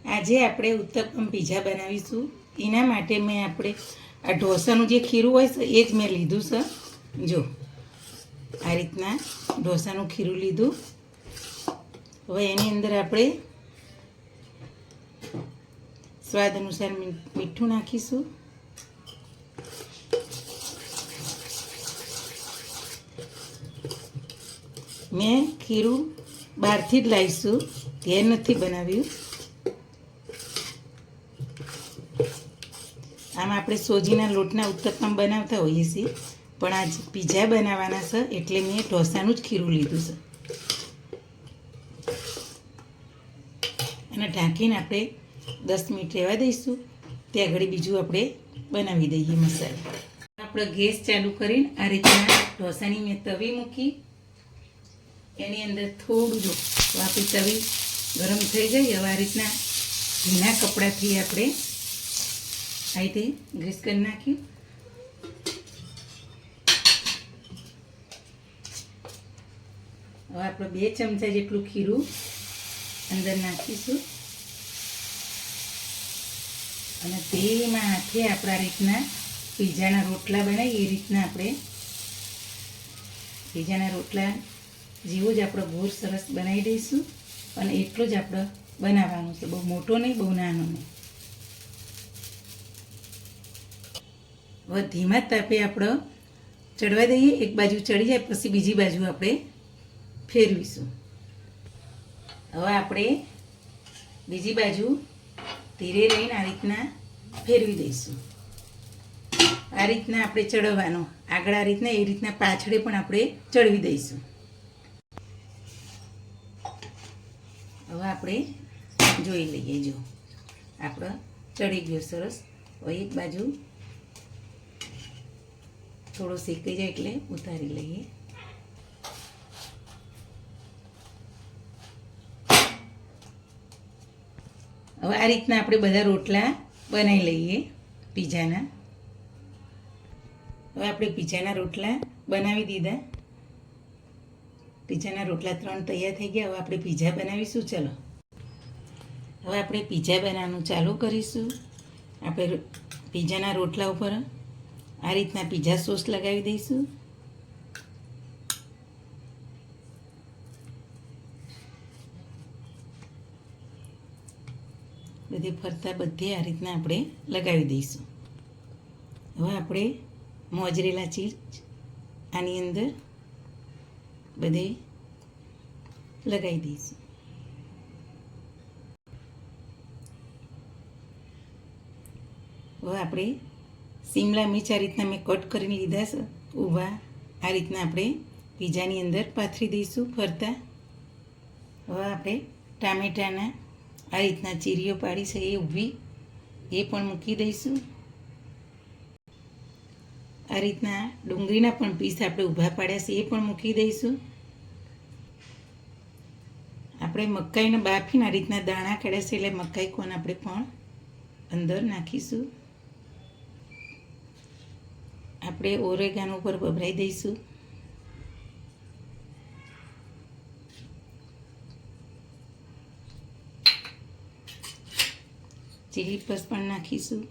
આજે આપણે ઉત્તપમ પીઝા બનાવીશું. એના માટે મેં આપણે આ ઢોસાનું જે ખીરું હોય છે એ જ મેં લીધું છે. જો આ રીતના ઢોસાનું ખીરું લીધું. હવે એની અંદર આપણે સ્વાદ અનુસાર મીઠું નાખીશું. મેં ખીરું બહારથી જ લાવીશું, ઘેર નથી બનાવ્યું. આમ આપણે સોજીના લોટના ઉત્તપમ બનાવતા હોઈએ છીએ, પણ આજ પીઝા બનાવવાના છે એટલે મેં ઢોસાનું જ ખીરું લીધું છે. અને ઢાંકીને આપણે 10 મિનિટ રહેવા દઈશું. ત્યાં આગળ બીજું આપણે બનાવી દઈએ મસાલો. આપણે ગેસ ચાલુ કરીને આ રીતના ઢોસાની મેં તવી મૂકી. એની અંદર થોડું જો આપણી તવી ગરમ થઈ ગઈ. હવે આ રીતના ભીના કપડાથી આપણે આ રીતે ગ્રીસ કરી નાખ્યું. હવે આપણે 2 ચમચા જેટલું ખીરું અંદર નાખીશું અને તેમાં હાથે આપણા રીતના પીઝાના રોટલા બનાવીએ એ રીતના આપણે પીઝાના રોટલા જેવો જ આપણો ગોળ સરસ બનાવી દઈશું. અને એટલો જ આપણે બનાવવાનું છે, બહુ મોટો નહીં, બહુ નાનો નહીં. હવે ધીમા તાપે આપણે ચડવા દઈએ. એક બાજુ ચડી જાય પછી બીજી બાજુ આપણે ફેરવીશું. હવે આપણે બીજી બાજુ ધીરે રહીને આ રીતના ફેરવી દઈશું. આ રીતના આપણે ચડવવાનું, આગળ આ રીતના, એ રીતના પાછળે પણ આપણે ચડવી દઈશું. હવે આપણે જોઈ લઈએ. જો આપણો ચડી ગયો સરસ. હવે એક બાજુ થોડો શેકાઈ જાય એટલે ઉતારી લઈએ. હવે આ રીતના આપણે બધા રોટલા બનાવી લઈએ પીઝાના. હવે આપણે પીઝાના રોટલા બનાવી દીધા. પીઝાના રોટલા 3 તૈયાર થઈ ગયા. હવે આપણે પીઝા બનાવીશું. ચલો હવે આપણે પીઝા બનાવવાનું ચાલુ કરીશું. આપણે પીઝાના રોટલા ઉપર આ રીતના પીઝા સોસ લગાવી દઈશું. બધે ફરતા બધે આ રીતના આપણે લગાવી દઈશું. હવે આપણે મોજરેલા ચીઝ આની અંદર બધે લગાવી દઈશું. હવે આપણે શિમલા મિર્ચ આ રીતના મેં કટ કરીને લીધા છે ઊભા. આ રીતના આપણે પીઝાની અંદર પાથરી દઈશું ફરતા. હવે આપણે ટામેટાના આ રીતના ચીરીઓ પાડી છે એ ઊભી એ પણ મૂકી દઈશું. આ રીતના ડુંગળીના પણ પીસ આપણે ઊભા પાડ્યા છે એ પણ મૂકી દઈશું. આપણે મકાઈના બાફીને આ રીતના દાણા કાઢ્યા છે એટલે મકાઈ કોણ આપણે પણ અંદર નાખીશું. આપણે ઓરેગાનો ઉપર ભભરાઈ દઈશું. ચીલી પસ પણ નાખીશું.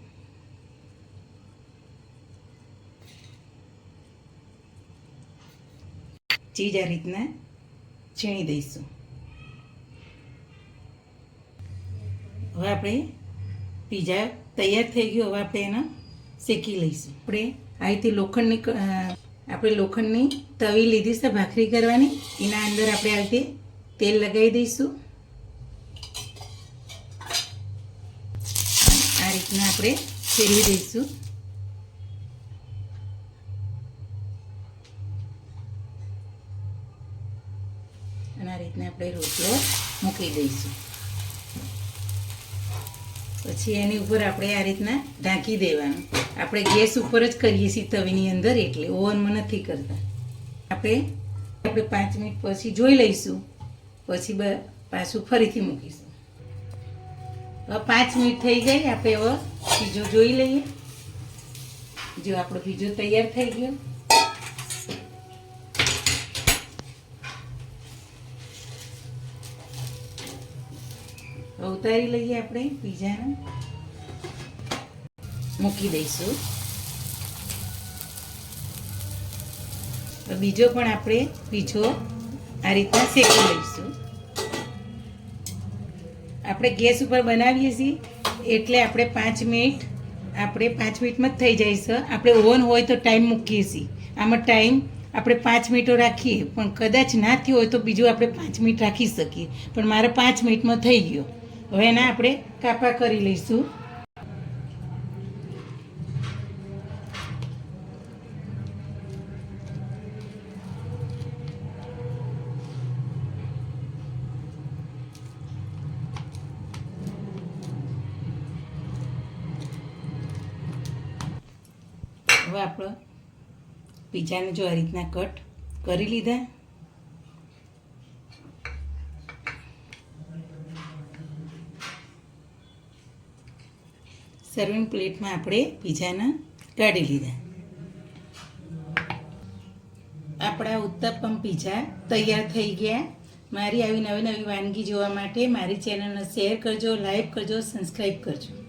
ચીજ આ રીતના છીણી દઈશું. હવે આપણે પીઝા તૈયાર થઈ ગયો. હવે આપણે એને શેકી લઈશું. આપણે લોખંડની તવી લીધી છે ભાખરી કરવાની. એના અંદર આપણે આ રીતે તેલ લગાવી દઈશું. આ રીતના આપણે ફેરવી દઈશું. અને આ રીતના આપણે રોટલો મૂકી દઈશું. પછી એની ઉપર આપણે આ રીતના ઢાંકી દેવાનું. આપણે ગેસ ઉપર જ કરીએ છીએ તવીની અંદર, એટલે ઓવનમાં નથી કરતા. આપણે 5 મિનિટ પછી જોઈ લઈશું. પછી પાછું ફરીથી મૂકીશું. હવે 5 મિનિટ થઈ ગઈ. આપણે હવે પીઝો જોઈ લઈએ. જો આપણો પીઝો તૈયાર થઈ ગયો. ઉતારી લઈએ આપણે પીઝાને, મૂકી દઈશું. બીજો પણ આપણે પીઝો આ રીતના શેકી લઈશું. આપણે ગેસ ઉપર બનાવીએ છીએ એટલે આપણે 5 મિનિટ માં જ થઈ જાય છે. આપણે ઓવન હોય તો ટાઈમ મૂકીએ છીએ. આમાં ટાઈમ આપણે 5 મિનિટો રાખીએ, પણ કદાચ ના થયો હોય તો બીજું આપણે 5 મિનિટ રાખી શકીએ. પણ મારે 5 મિનિટમાં થઈ ગયો. હવે એના આપણે કાપા કરી લઈશું. હવે આપણે પીઝાને જો આ રીતના કટ કરી લીધા. સર્વિંગ પ્લેટમાં આપણે પીઝાને કાઢી લીધા. આપણા ઉત્તપમ પીઝા તૈયાર થઈ ગયા. મારી આવી નવી નવી વાનગી જોવા માટે મારી ચેનલને શેર કરજો, લાઈક કરજો, સબસ્ક્રાઈબ કરજો.